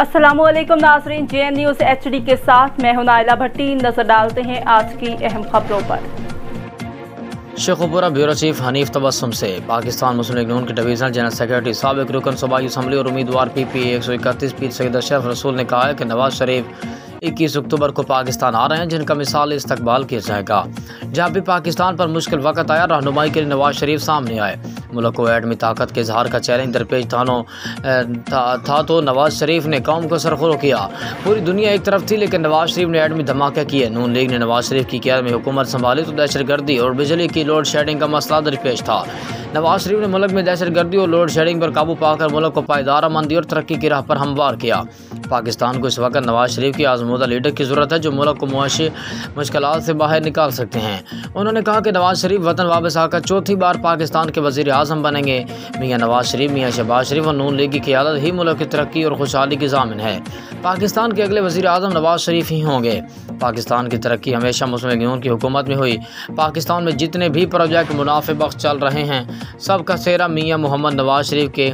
अस्सलामुअलैकुम नाज़रीन, JN news HD के साथ मैं हूं नाइला भट्टी। नजर डालते हैं आज की अहम खबरों पर। शेखुपुरा ब्यूरो चीफ हनीफ तबस्सुम से पाकिस्तान मुस्लिम लीग नून के डिवीजनल जनरल सेक्रेटरी साबिक रुकन सूबाई असम्बली और उम्मीदवार PPA 131 पीर सैयद अशरफ रसूल ने कहा है कि नवाज शरीफ 21 अक्टूबर को पाकिस्तान आ रहे हैं, जिनका मिसाल इस्तकबाल किया जाएगा। जहाँ भी पाकिस्तान पर मुश्किल वक्त आया, रहनुमाई के लिए नवाज शरीफ सामने आए। मुल्क को एटमी ताकत के इजहार का चैलेंज दरपेश था तो नवाज शरीफ ने कौम को सरखुरो किया। पूरी दुनिया एक तरफ थी, लेकिन नवाज शरीफ ने एटमी धमाके किए। नून लीग ने नवाज शरीफ की क़यादत में हुकूमत संभाली तो दहशतगर्दी और बिजली की लोड शेडिंग का मसला दरपेश था। नवाज शरीफ ने मुल्क में दहशतगर्दी और लोड शेडिंग पर काबू पाकर मुल्क को पायदार अमंदी और तरक्की की राह पर हमवार किया। पाकिस्तान को इस वक्त नवाज शरीफ की आजमूदा लीडर की ज़रूरत है, जो मुल्क को मुआशी मुश्किलात से बाहर निकाल सकते हैं। उन्होंने कहा कि नवाज शरीफ वतन वापस आकर चौथी बार पाकिस्तान के वज़ीर आज़म बनेंगे। मियाँ नवाज शरीफ, मियाँ शहबाज शरीफ और नून लीग की क़यादत ही मुल्क की तरक्की और खुशहाली की ज़ामिन है। पाकिस्तान के अगले वज़ीर आज़म नवाज शरीफ ही होंगे। पाकिस्तान की तरक्की हमेशा मुस्लिम लीग नून की हुकूमत में हुई। पाकिस्तान में जितने भी प्रोजेक्ट मुनाफे बख्श चल रहे हैं, सबका सेहरा मियाँ मोहम्मद नवाज शरीफ के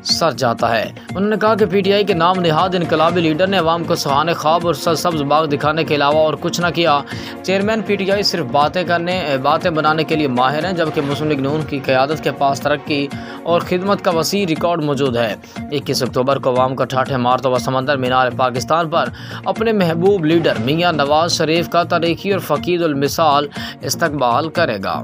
सर जाता है। उन्होंने कहा कि PTI के नाम निहाद इनकलाबी लीडर ने अवाम को सुहाने ख्वाब और सरसब्ज बाग दिखाने के अलावा और कुछ न किया। चेयरमैन PTI सिर्फ बातें बनाने के लिए माहिर हैं, जबकि मुस्लिम लीग नून की क़यादत के पास तरक्की और खिदमत का वसी रिकॉर्ड मौजूद है। 21 अक्टूबर को अवाम का ठाठे मारता हुआ समंदर मीनार पाकिस्तान पर अपने महबूब लीडर मियाँ नवाज शरीफ का तारीखी और फ़कीद उल मिसाल इस्तकबाल करेगा।